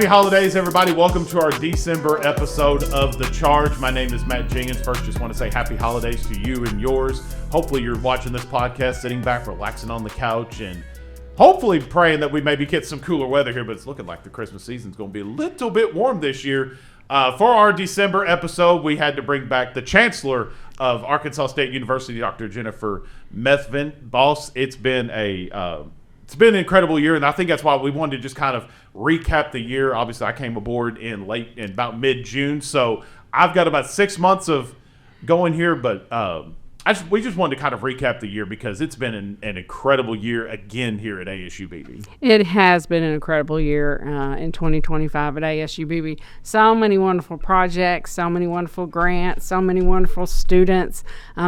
Happy holidays, everybody. Welcome to our December episode of The Charge. My name is Matt Jenkins. First, just want to say happy holidays to you and yours. Hopefully, you're watching this podcast, sitting back, relaxing on the couch, and hopefully praying that we maybe get some cooler weather here, but it's looking like the Christmas season's going to be a little bit warm this year. For our December episode, we had to bring back the Chancellor of Arkansas State University, Dr. Jennifer Methvin. Boss, it's been an incredible year, and I think that's why we wanted to just kind of recap the year. Obviously, I came aboard in about mid-June, so I've got about 6 months of going here, but we just wanted to kind of recap the year because it's been an incredible year again here at ASU-Beebe. It has been an incredible year in 2025 at ASU-Beebe. So many wonderful projects, so many wonderful grants, so many wonderful students,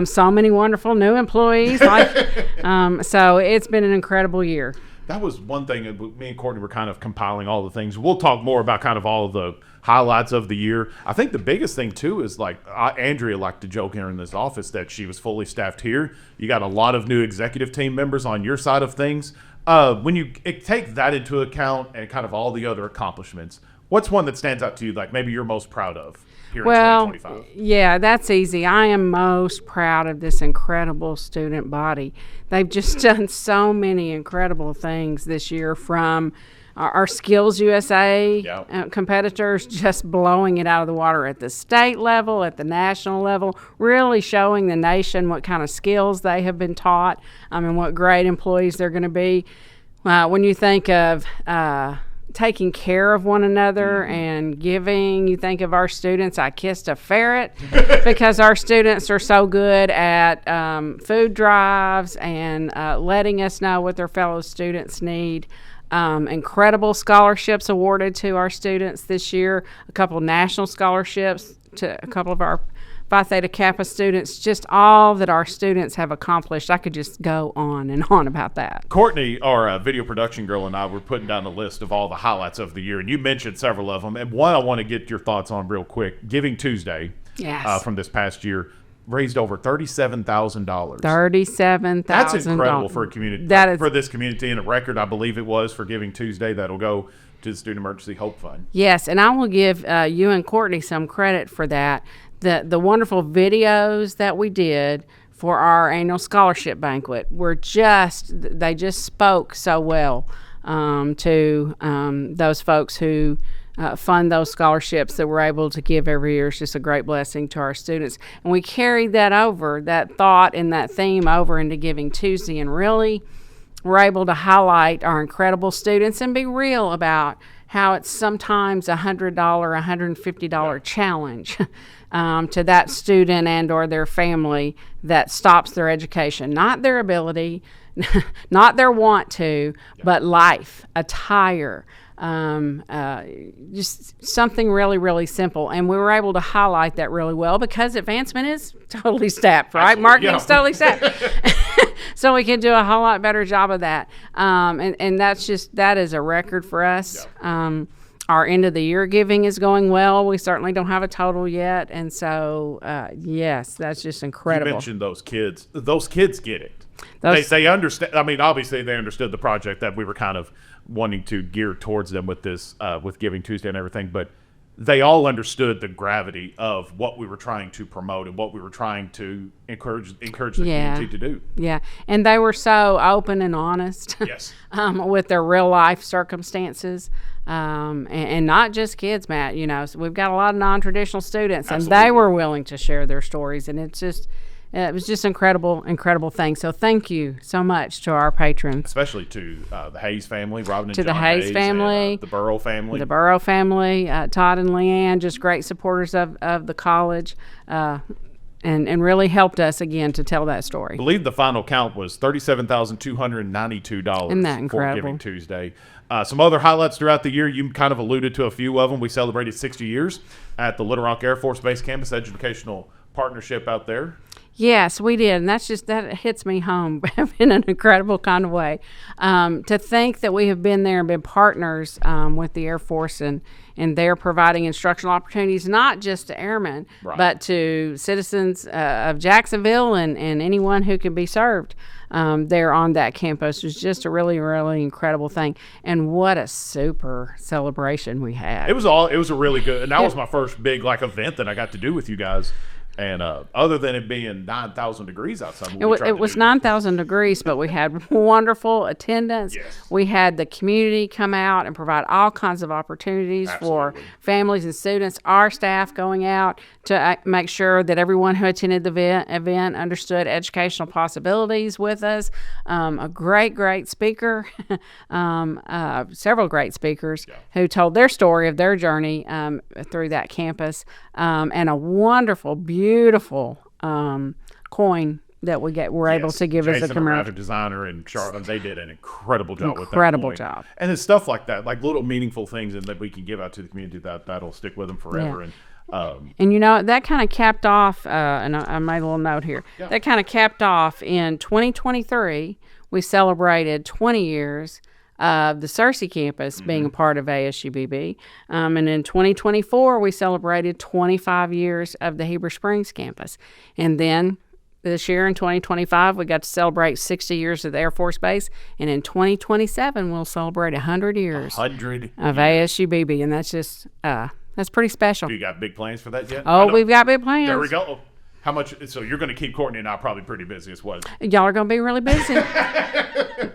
so many wonderful new employees. So it's been an incredible year. That was one thing. Me and Courtney were kind of compiling all the things. We'll talk more about kind of all of the highlights of the year. I think the biggest thing, too, is Andrea liked to joke here in this office that she was fully staffed here. You got a lot of new executive team members on your side of things. When you take that into account and kind of all the other accomplishments, what's one that stands out to you, like maybe you're most proud of here in 2025? Yeah, that's easy. I am most proud of this incredible student body. They've just done so many incredible things this year, from our Skills USA competitors just blowing it out of the water at the state level, at the national level, really showing the nation what kind of skills they have been taught and what great employees they're going to be. When you think of taking care of one another and giving, you think of our students. I kissed a ferret because our students are so good at food drives and letting us know what their fellow students need. Incredible scholarships awarded to our students this year, a couple of national scholarships to a couple of our Phi Theta Kappa students, just all that our students have accomplished. I could just go on and on about that. Courtney, our video production girl, and I were putting down a list of all the highlights of the year, and you mentioned several of them. And one I want to get your thoughts on real quick. Giving Tuesday from this past year raised over $37,000. $37,000. That's incredible for a community. For this community, and a record, I believe it was, for Giving Tuesday. That'll go to the Student Emergency Hope Fund. Yes, and I will give you and Courtney some credit for that. The wonderful videos that we did for our annual scholarship banquet they just spoke so well to those folks who fund those scholarships that we're able to give every year. It's just a great blessing to our students. And we carried that thought and that theme over into Giving Tuesday, and really we're able to highlight our incredible students and be real about how it's sometimes $100, $150 challenge to that student and or their family that stops their education. Not their ability, not their want to, but life, attire, just something really, really simple. And we were able to highlight that really well because advancement is totally staffed, right? Marketing's totally staffed. So we can do a whole lot better job of that. And that is a record for us. Our end of the year giving is going well. We certainly don't have a total yet. And so, yes, that's just incredible. You mentioned those kids. Those kids get it. They understand. I mean, obviously they understood the project that we were kind of wanting to gear towards them with this, with Giving Tuesday and everything. But they all understood the gravity of what we were trying to promote and what we were trying to encourage the community to do. Yeah, and they were so open and honest with their real life circumstances, and not just kids, Matt. You know, so we've got a lot of non-traditional students, and they were willing to share their stories, and it was just incredible thing. So thank you so much to our patrons. Especially to the Hayes family, Robin and John the Hayes family. And, the Burrow family. The Burrow family, Todd and Leanne, just great supporters of the college, and really helped us, again, to tell that story. I believe the final count was $37,292 Isn't that incredible? For Giving Tuesday. Some other highlights throughout the year, you kind of alluded to a few of them. We celebrated 60 years at the Little Rock Air Force Base Campus Educational Partnership out there. Yes, we did, and that hits me home in an incredible kind of way. To think that we have been there and been partners with the Air Force, and they're providing instructional opportunities not just to airmen, but to citizens of Jacksonville and anyone who can be served there on that campus. It was just a really, really incredible thing, and what a super celebration we had. It was a really good, and that was my first big event that I got to do with you guys. And other than it being 9,000 degrees outside, it was 9,000 degrees, but we had wonderful attendance. Yes. We had the community come out and provide all kinds of opportunities for families and students. Our staff going out to make sure that everyone who attended the event understood educational possibilities with us. A great speaker, several great speakers who told their story of their journey through that campus, and a wonderful, beautiful coin that we're able to give as a commemoration. Graphic designer and Charlotte, they did an incredible job with that. Incredible job. And it's stuff like that, like little meaningful things, and that we can give out to the community that'll stick with them forever. Yeah. And that kind of capped off, and I made a little note here. Yeah. That kind of capped off in 2023. We celebrated 20 years of the Searcy campus being a part of ASU-Beebe. And in 2024, we celebrated 25 years of the Heber Springs campus. And then this year in 2025, we got to celebrate 60 years of the Air Force Base. And in 2027, we'll celebrate 100 years of ASU-Beebe. And that's just, that's pretty special. You got big plans for that yet? Oh, we've got big plans. There we go. How much? So you're going to keep Courtney and I probably pretty busy as well. Y'all are going to be really busy.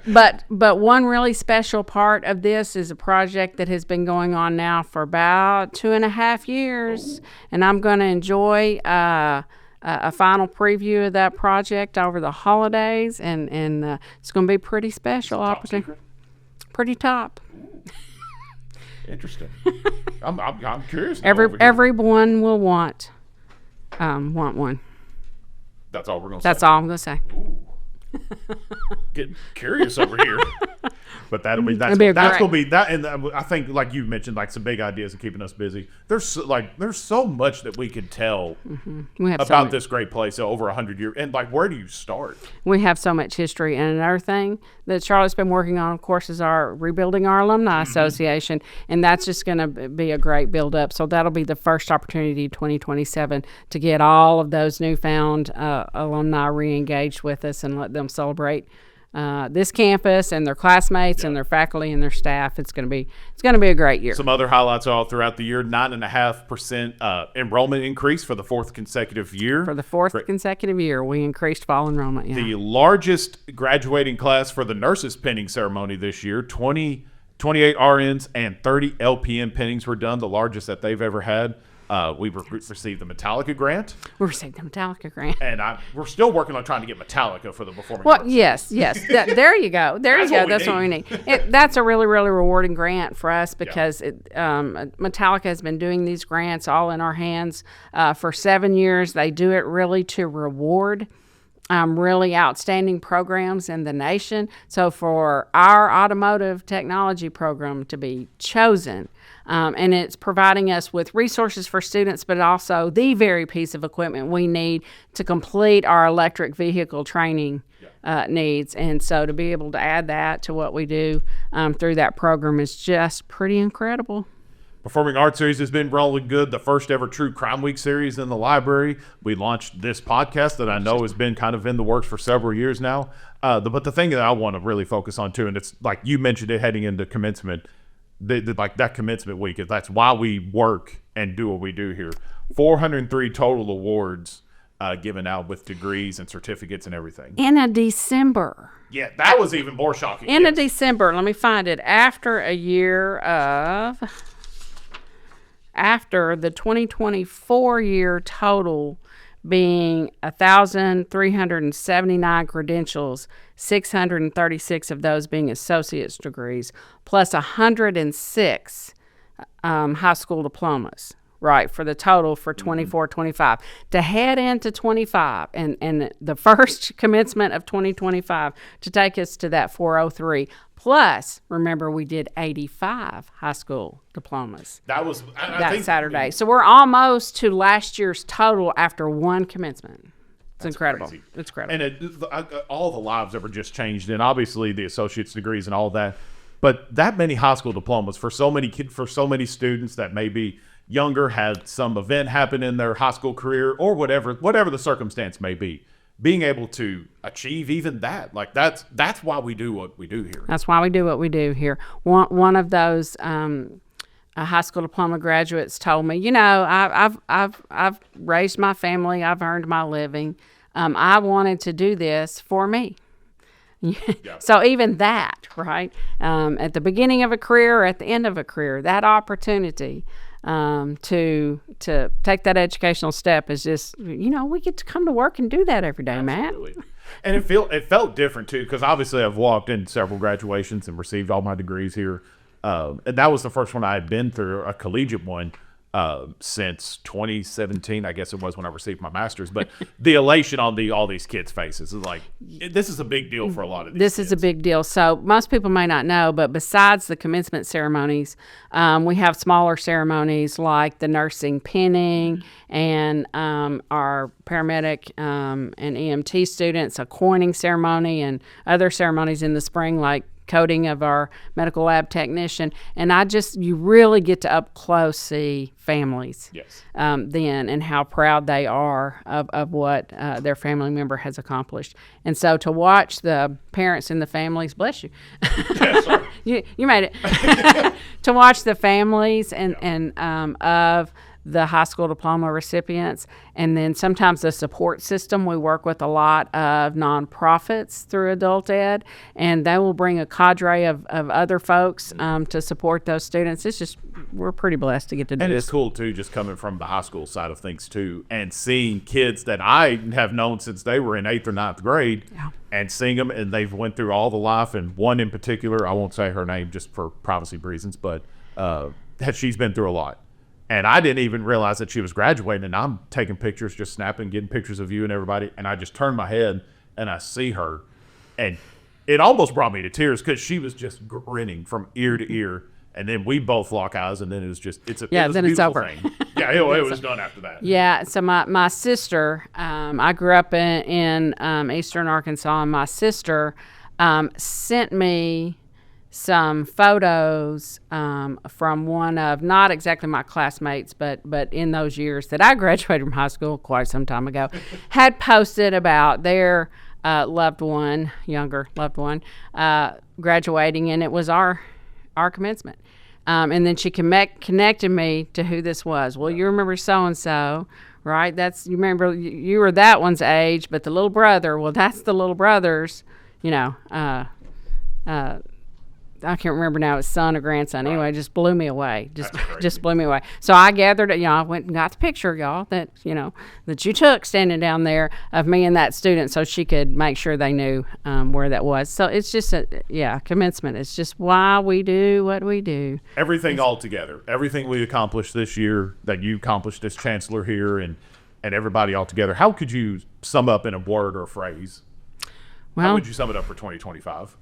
But one really special part of this is a project that has been going on now for about 2.5 years. And I'm going to enjoy a final preview of that project over the holidays. And it's going to be pretty special opportunity. Pretty top. Interesting. I'm curious. Everyone will want one. That's all we're going to say. That's all I'm going to say. Ooh. Getting curious over here. But that's going to be that. And I think, like you mentioned, some big ideas of keeping us busy. There's so much that we could tell about this great place over 100 years. And where do you start? We have so much history. And another thing that Charlotte's been working on, of course, is rebuilding our alumni association, and that's just going to be a great build up. So that'll be the first opportunity 2027 to get all of those newfound alumni re-engaged with us and let them celebrate this campus and their classmates and their faculty and their staff. It's going to be a great year. Some other highlights all throughout the year: 9.5% enrollment increase for the fourth consecutive year. For the fourth consecutive year, we increased fall enrollment. Yeah. The largest graduating class for the nurses pinning ceremony this year: 28 RNs and 30 LPN pinnings were done, the largest that they've ever had. We received the Metallica grant. We received the Metallica grant. And we're still working on trying to get Metallica for the performing arts. Yes. There you go. That's what we need. That's a really, really rewarding grant for us because Metallica has been doing these grants all in our hands for 7 years. They do it really to reward really outstanding programs in the nation. So for our automotive technology program to be chosen, and it's providing us with resources for students, but also the very piece of equipment we need to complete our electric vehicle training needs. And so to be able to add that to what we do through that program is just pretty incredible. Performing Arts Series has been rolling good. The first ever True Crime Week series in the library. We launched this podcast that I know has been kind of in the works for several years now. But the thing that I want to really focus on too, and it's like you mentioned it heading into commencement, that commencement week, that's why we work and do what we do here. 403 total awards given out with degrees and certificates and everything. In a December. Yeah, that was even more shocking. In a December. Let me find it. After the 2024 year total being 1,379 credentials, 636 of those being associate's degrees, plus 106 high school diplomas, right, for the total for 24-25. To head into 25 and the first commencement of 2025 to take us to that 403. Plus, remember, we did 85 high school diplomas. That was that Saturday. So we're almost to last year's total after one commencement. It's incredible. Crazy. It's incredible. And all the lives that were just changed, and obviously the associate's degrees and all that. But that many high school diplomas for so many students that maybe younger, had some event happen in their high school career or whatever the circumstance may be, being able to achieve even that, like that's why we do what we do here. That's why we do what we do here. One of those high school diploma graduates told me, I've raised my family, I've earned my living. I wanted to do this for me. Yeah. So even that, right, at the beginning of a career or at the end of a career, that opportunity to take that educational step is just, we get to come to work and do that every day, Absolutely. Matt. And it felt different too, because obviously I've walked in several graduations and received all my degrees here, and that was the first one I had been through, a collegiate one, since 2017, I guess it was when I received my master's. But the elation on all these kids' faces is like, this is a big deal for a lot of these This kids. is a big deal. So most people may not know, but besides the commencement ceremonies, we have smaller ceremonies like the nursing pinning and our paramedic and EMT students, a coining ceremony, and other ceremonies in the spring like coding of our medical lab technician. And you really get to up close see families yes. Then, and how proud they are of what their family member has accomplished. And so to watch the parents and the families, bless you, Yeah, you made it, to watch the families and of the high school diploma recipients, and then sometimes the support system. We work with a lot of nonprofits through adult ed, and they will bring a cadre of other folks to support those students. It's just, we're pretty blessed to get to do and this. It's cool too, just coming from the high school side of things too, and seeing kids that I have known since they were in 8th or 9th grade, and seeing them, and they've went through all the life. And one in particular, I won't say her name just for privacy reasons, but she's been through a lot. And I didn't even realize that she was graduating, and I'm taking pictures, just snapping, getting pictures of you and everybody, and I just turned my head, and I see her, and it almost brought me to tears because she was just grinning from ear to ear, and then we both lock eyes, and then it was just, it was a beautiful over. thing. Yeah, it was done after that. Yeah, so my sister, I grew up in eastern Arkansas, and my sister sent me some photos from one of, not exactly my classmates, but in those years that I graduated from high school quite some time ago, had posted about their younger loved one, graduating, and it was our commencement. And then she connected me to who this was. Well, you remember so-and-so, right? You remember you were that one's age, but the little brother, well, that's the little brother's, I can't remember now, his son or grandson. Right. Anyway, it just blew me away. Just blew me away. So I gathered, I went and got the picture, y'all, that you took standing down there of me and that student, so she could make sure they knew where that was. So it's just commencement. It's just why we do what we do. Everything all together. Everything we accomplished this year that you accomplished as chancellor here, and everybody all together. How could you sum up in a word or a phrase? Well, how would you sum it up for 2025?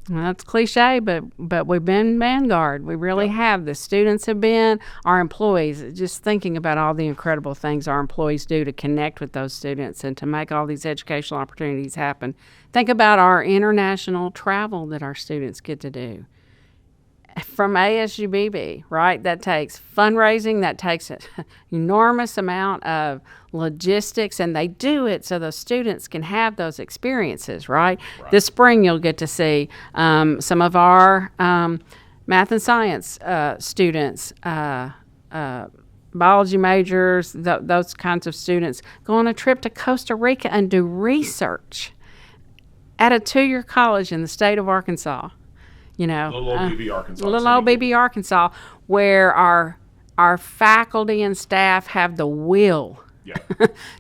Well, that's cliche, but we've been vanguard. We really have. The students have been, our employees, just thinking about all the incredible things our employees do to connect with those students and to make all these educational opportunities happen. Think about our international travel that our students get to do. From ASU-Beebe, right? That takes fundraising, that takes an enormous amount of logistics, and they do it so those students can have those experiences, right? This spring you'll get to see some of our math and science students, biology majors, those kinds of students go on a trip to Costa Rica and do research at a 2-year college in the state of Arkansas. Little old Beebe, Arkansas. Little old Beebe, Arkansas, where our faculty and staff have the will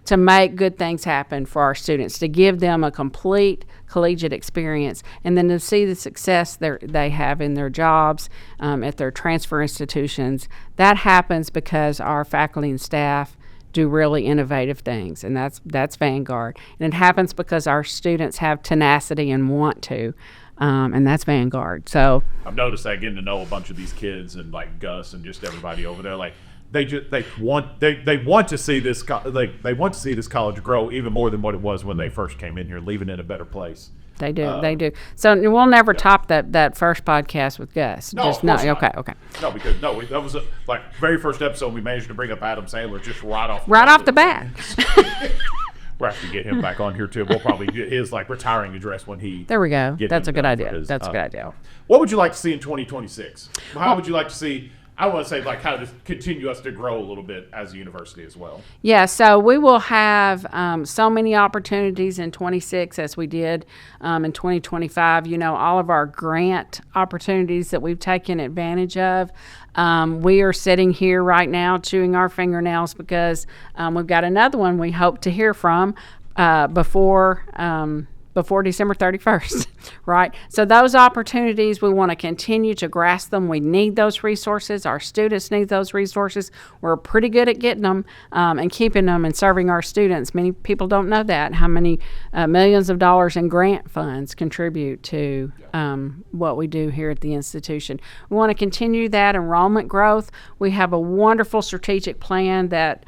to make good things happen for our students, to give them a complete collegiate experience, and then to see the success they have in their jobs, at their transfer institutions. That happens because our faculty and staff do really innovative things, and that's vanguard. And it happens because our students have tenacity and want to. And that's vanguard. So I've noticed that, getting to know a bunch of these kids and like Gus and just everybody over there, like they want to see this they want to see this college grow even more than what it was when they first came in here, leaving it in a better place. They do. So we'll never top that first podcast with Gus. No, of course not. Okay. No, because that was very first episode we managed to bring up Adam Sandler just right off the bat. We'll have to get him back on here too. We'll probably get his retiring address when he. There we go. That's a good idea. That's a good idea. What would you like to see in 2026? How would you like to see? I want to say how to continue us to grow a little bit as a university as well. Yeah, so we will have so many opportunities in 26 as we did in 2025. All of our grant opportunities that we've taken advantage of. We are sitting here right now chewing our fingernails because we've got another one we hope to hear from before December 31st, right? So those opportunities, we want to continue to grasp them. We need those resources. Our students need those resources. We're pretty good at getting them and keeping them and serving our students. Many people don't know that, how many millions of dollars in grant funds contribute to what we do here at the institution. We want to continue that enrollment growth. We have a wonderful strategic plan that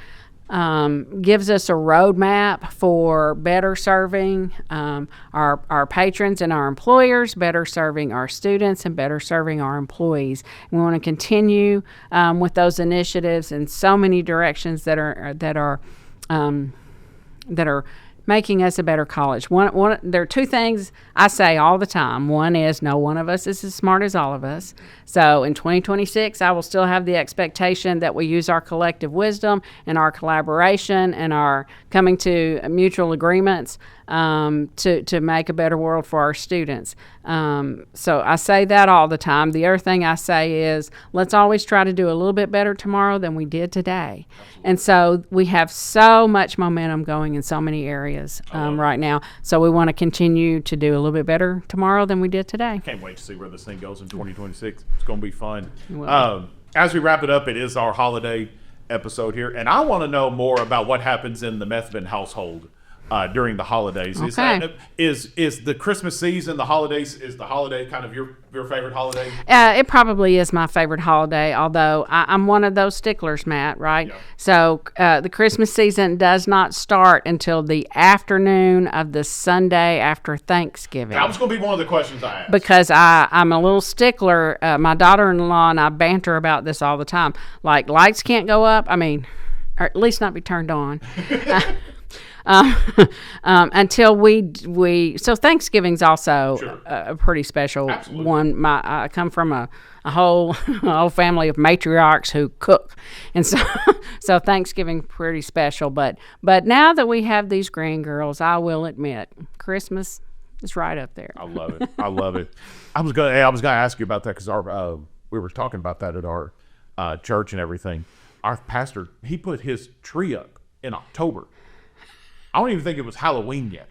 gives us a roadmap for better serving our patrons and our employers, better serving our students, and better serving our employees. We want to continue with those initiatives in so many directions that are making us a better college. There are two things I say all the time. One is no one of us is as smart as all of us. So in 2026, I will still have the expectation that we use our collective wisdom and our collaboration and our coming to mutual agreements to make a better world for our students. So I say that all the time. The other thing I say is let's always try to do a little bit better tomorrow than we did today. Absolutely. And so we have so much momentum going in so many areas right now. So we want to continue to do a little bit better tomorrow than we did today. Can't wait to see where this thing goes in 2026. It's going to be fun. As we wrap it up, it is our holiday episode here. And I want to know more about what happens in the Methvin household during the holidays. Okay. Is the Christmas season, the holidays, is the holiday kind of your favorite holiday? It probably is my favorite holiday, although I'm one of those sticklers, Matt, right? Yeah. So the Christmas season does not start until the afternoon of the Sunday after Thanksgiving. That was going to be one of the questions I asked. Because I'm a little stickler. My daughter-in-law and I banter about this all the time. Like, lights can't go up, or at least not be turned on. Until so Thanksgiving's also a pretty special one. I come from a whole family of matriarchs who cook, and so Thanksgiving pretty special. But now that we have these grandgirls, I will admit Christmas is right up there. I love it. I love it. I was gonna ask you about that because we were talking about that at our church and everything. Our pastor, he put his tree up in October. I don't even think it was Halloween yet.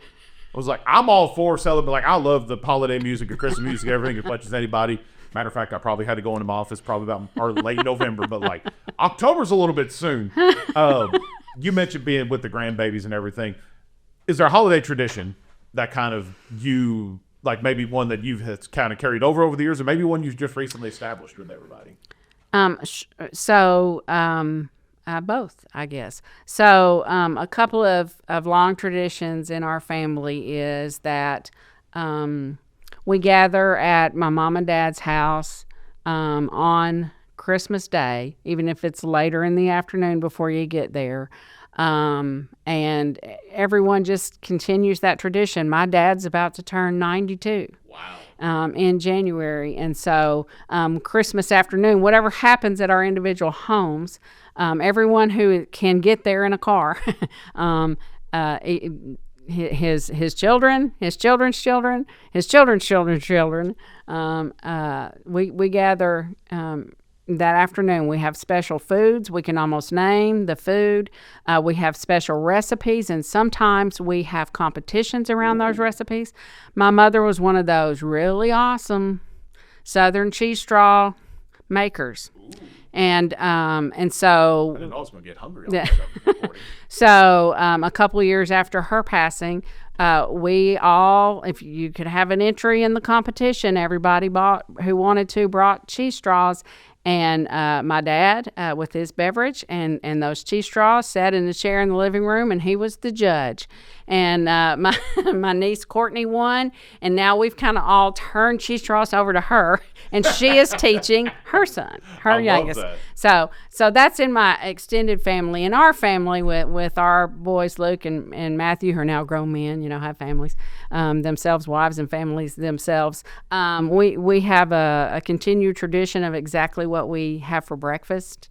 I was like, I'm all for celebrating. I love the holiday music or Christmas music, everything as much as anybody. Matter of fact, I probably had to go into my office probably about late November, but October's a little bit soon. You mentioned being with the grandbabies and everything. Is there a holiday tradition that kind of maybe one that you've kind of carried over the years, or maybe one you've just recently established with everybody? Both, I guess. So a couple of long traditions in our family is that we gather at my mom and dad's house on Christmas Day, even if it's later in the afternoon before you get there. And everyone just continues that tradition. My dad's about to turn 92. Wow. In January. And so Christmas afternoon, whatever happens at our individual homes, everyone who can get there in a car, his children, his children's children, his children's children's children, we gather that afternoon. We have special foods. We can almost name the food. We have special recipes, and sometimes we have competitions around those recipes. My mother was one of those really awesome Southern cheese straw makers. And so I didn't know I was going to get hungry. So a couple of years after her passing, we all, if you could have an entry in the competition, everybody who wanted to brought cheese straws. And my dad, with his beverage and those cheese straws, sat in the chair in the living room, and he was the judge. And my niece Courtney won, and now we've kind of all turned cheese straws over to her, and she is teaching her son, her youngest. Love that. So that's in my extended family. In our family, with our boys Luke and Matthew, who are now grown men, have families themselves, wives and families themselves. We have a continued tradition of exactly what we have for breakfast.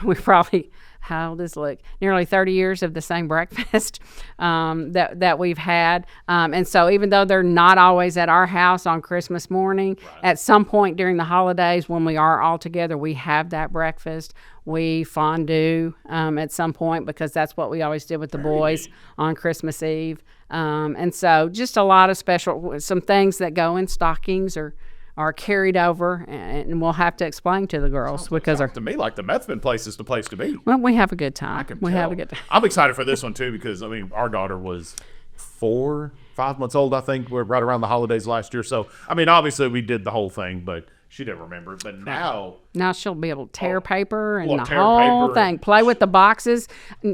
We probably, how old is Luke? Nearly 30 years of the same breakfast that we've had. And so even though they're not always at our house on Christmas morning, at some point during the holidays when we are all together, we have that breakfast. We fondue at some point because that's what we always did with the boys on Christmas Eve. And so just a lot of some things that go in stockings are carried over, and we'll have to explain to the girls because to me like the Methvin place is the place to be. Well, we have a good time. Have a good time. I'm excited for this one too because our daughter was 5 months old. I think we're right around the holidays last year. So obviously we did the whole thing, but she didn't remember it. But now she'll be able to tear paper and the whole thing. Play with the boxes,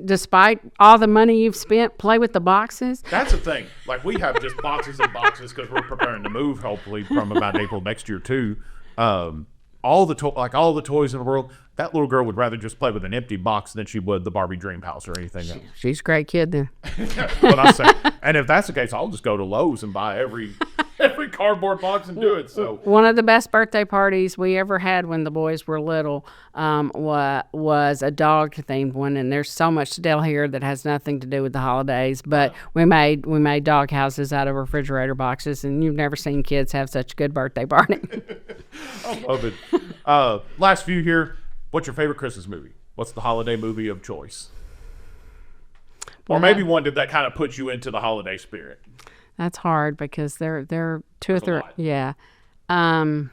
despite all the money you've spent. Play with the boxes. That's the thing. Like we have just boxes and boxes because we're preparing to move, hopefully from about April next year too. All the toys in the world. That little girl would rather just play with an empty box than she would the Barbie Dream House or anything else. She's a great kid then. What I say. And if that's the case, I'll just go to Lowe's and buy every cardboard box and do it. So one of the best birthday parties we ever had when the boys were little was a dog themed one, and there's so much still here that has nothing to do with the holidays. But we made dog houses out of refrigerator boxes, and you've never seen kids have such a good birthday party. I love it. Last few here. What's your favorite Christmas movie? What's the holiday movie of choice? Or maybe one that kind of puts you into the holiday spirit. That's hard because they're two or three. Yeah. So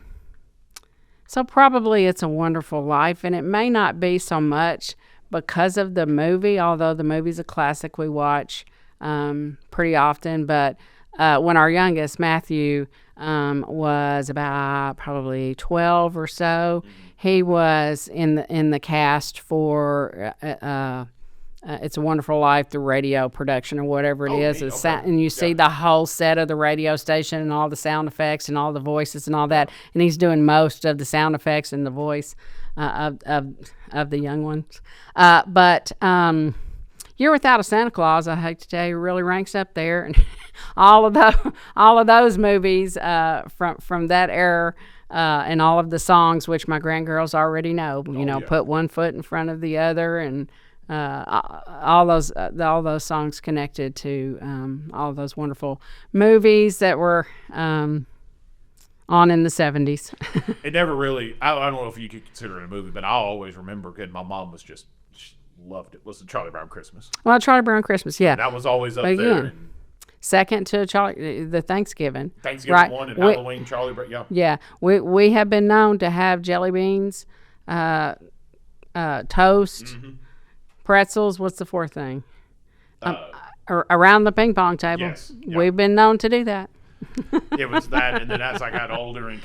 probably It's a Wonderful Life, and it may not be so much because of the movie, although the movie's a classic we watch pretty often. But when our youngest, Matthew, was about probably 12 or so, he was in the cast for It's a Wonderful Life, the radio production or whatever it is. And you see the whole set of the radio station and all the sound effects and all the voices and all that. And he's doing most of the sound effects and the voice of the young ones. But Year Without a Santa Claus, I hate to tell you, really ranks up there. And all of those movies from that era. And all of the songs, which my grandgirls already know, Put One Foot in Front of the Other, and all those songs connected to all of those wonderful movies that were on in the 70s. It never really, I don't know if you could consider it a movie, but I always remember good. My mom she loved it. Was the Charlie Brown Christmas? Well, Charlie Brown Christmas, yeah. And that was always up there. Second to the Thanksgiving. Right. One and Halloween, Charlie Brown, yeah. Yeah. We have been known to have jelly beans, toast, pretzels. What's the fourth thing? Around the ping pong table. Yes. Yep. We've been known to do that. It was that, and then as I got older and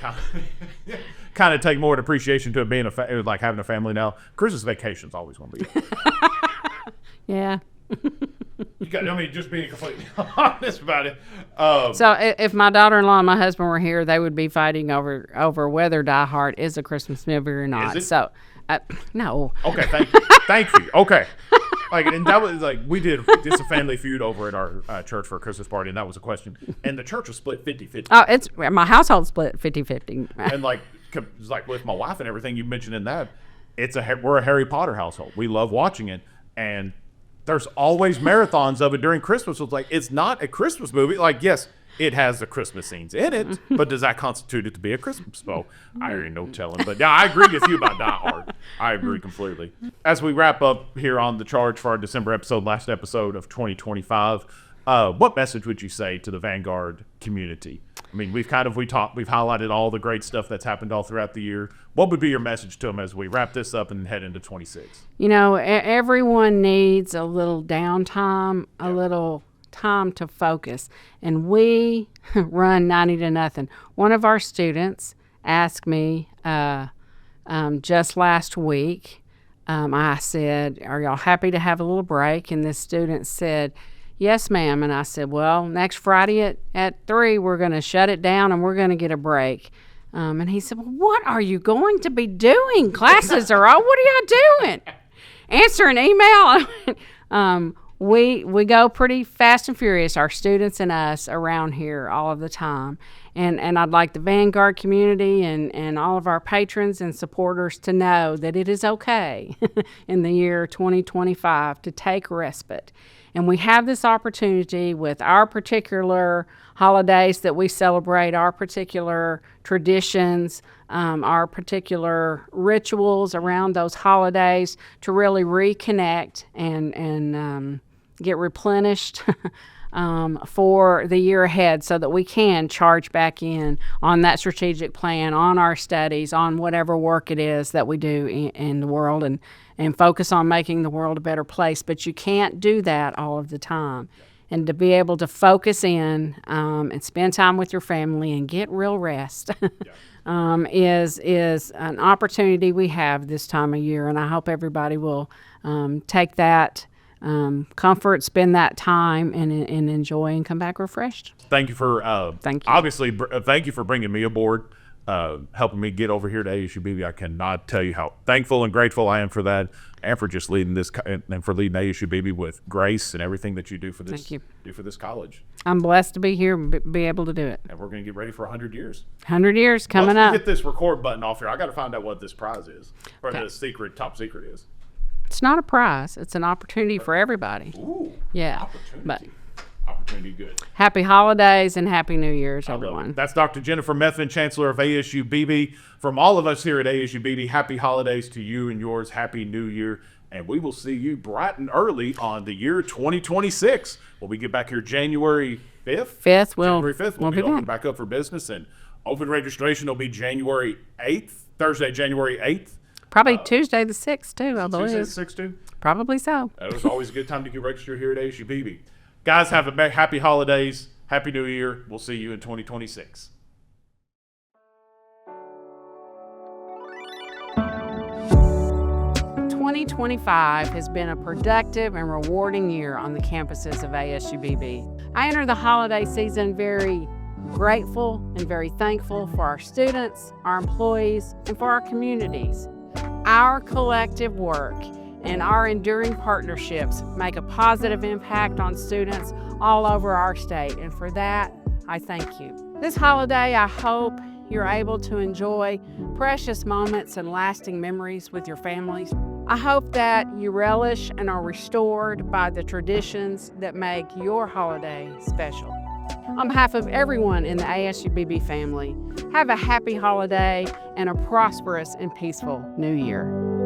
kind of take more appreciation to it being like having a family now. Christmas vacation's always going to be. Yeah. Just being completely honest about it. So if my daughter-in-law and my husband were here, they would be fighting over whether Die Hard is a Christmas movie or not. Is it? So, no. Okay, thank you. Okay. And that was we did just a family feud over at our church for a Christmas party, and that was a question. And the church was split 50-50. Oh, it's my household split 50-50. And with my wife and everything you mentioned in that, we're a Harry Potter household. We love watching it, and there's always marathons of it during Christmas. So it's not a Christmas movie. Yes, it has the Christmas scenes in it, but does that constitute it to be a Christmas movie? I ain't no telling. But yeah, I agree with you about Die Hard. I agree completely. As we wrap up here on The Charge for our December episode, last episode of 2025, what message would you say to the Vanguard community? We've highlighted all the great stuff that's happened all throughout the year. What would be your message to them as we wrap this up and head into 26? Everyone needs a little downtime, a little time to focus, and we run 90 to nothing. One of our students asked me just last week, I said, "Are y'all happy to have a little break?" And this student said, "Yes, ma'am." And I said, "Well, next Friday at 3, we're going to shut it down and we're going to get a break." And he said, "Well, what are you going to be doing? Classes are all, what are y'all doing? Answer an email?" We go pretty fast and furious, our students and us, around here all of the time. And I'd like the Vanguard community and all of our patrons and supporters to know that it is okay in the year 2025 to take respite. And we have this opportunity with our particular holidays that we celebrate, our particular traditions, our particular rituals around those holidays to really reconnect and get replenished for the year ahead so that we can charge back in on that strategic plan, on our studies, on whatever work it is that we do in the world and focus on making the world a better place. But you can't do that all of the time. And to be able to focus in and spend time with your family and get real rest is an opportunity we have this time of year. And I hope everybody will take that comfort, spend that time, and enjoy and come back refreshed. Thank you for Thank you. Obviously, thank you for bringing me aboard, helping me get over here to ASU-Beebe. I cannot tell you how thankful and grateful I am for that, and for just leading this and for leading ASU-Beebe with grace and everything that you do for this. Thank you. Do for this college. I'm blessed to be here and be able to do it. And we're going to get ready for 100 years. 100 years coming Once up. we get this record button off here, I got to find out what this prize is, or Okay. the top secret is. It's not a prize. It's an opportunity for everybody. Ooh. Yeah. Opportunity. But Opportunity good. happy holidays and happy New Year's, everyone. That's Dr. Jennifer Methvin, Chancellor of ASU-Beebe. From all of us here at ASU-Beebe, happy holidays to you and yours. Happy New Year. And we will see you bright and early on the year 2026. When we get back here January 5th. January 5th, we'll be open back. back up for business. And open registration will be January 8th, Thursday, January 8th. Probably Tuesday the 6th, too, I believe. Tuesday the 6th, too. Probably so. It was always a good time to get registered here at ASU-Beebe. Guys, have a happy holidays. Happy New Year. We'll see you in 2026. Twenty 2025 has been a productive and rewarding year on the campuses of ASU-Beebe. I enter the holiday season very grateful and very thankful for our students, our employees, and for our communities. Our collective work and our enduring partnerships make a positive impact on students all over our state, and for that, I thank you. This holiday, I hope you're able to enjoy precious moments and lasting memories with your families. I hope that you relish and are restored by the traditions that make your holiday special. On behalf of everyone in the ASU-Beebe family, have a happy holiday and a prosperous and peaceful New Year.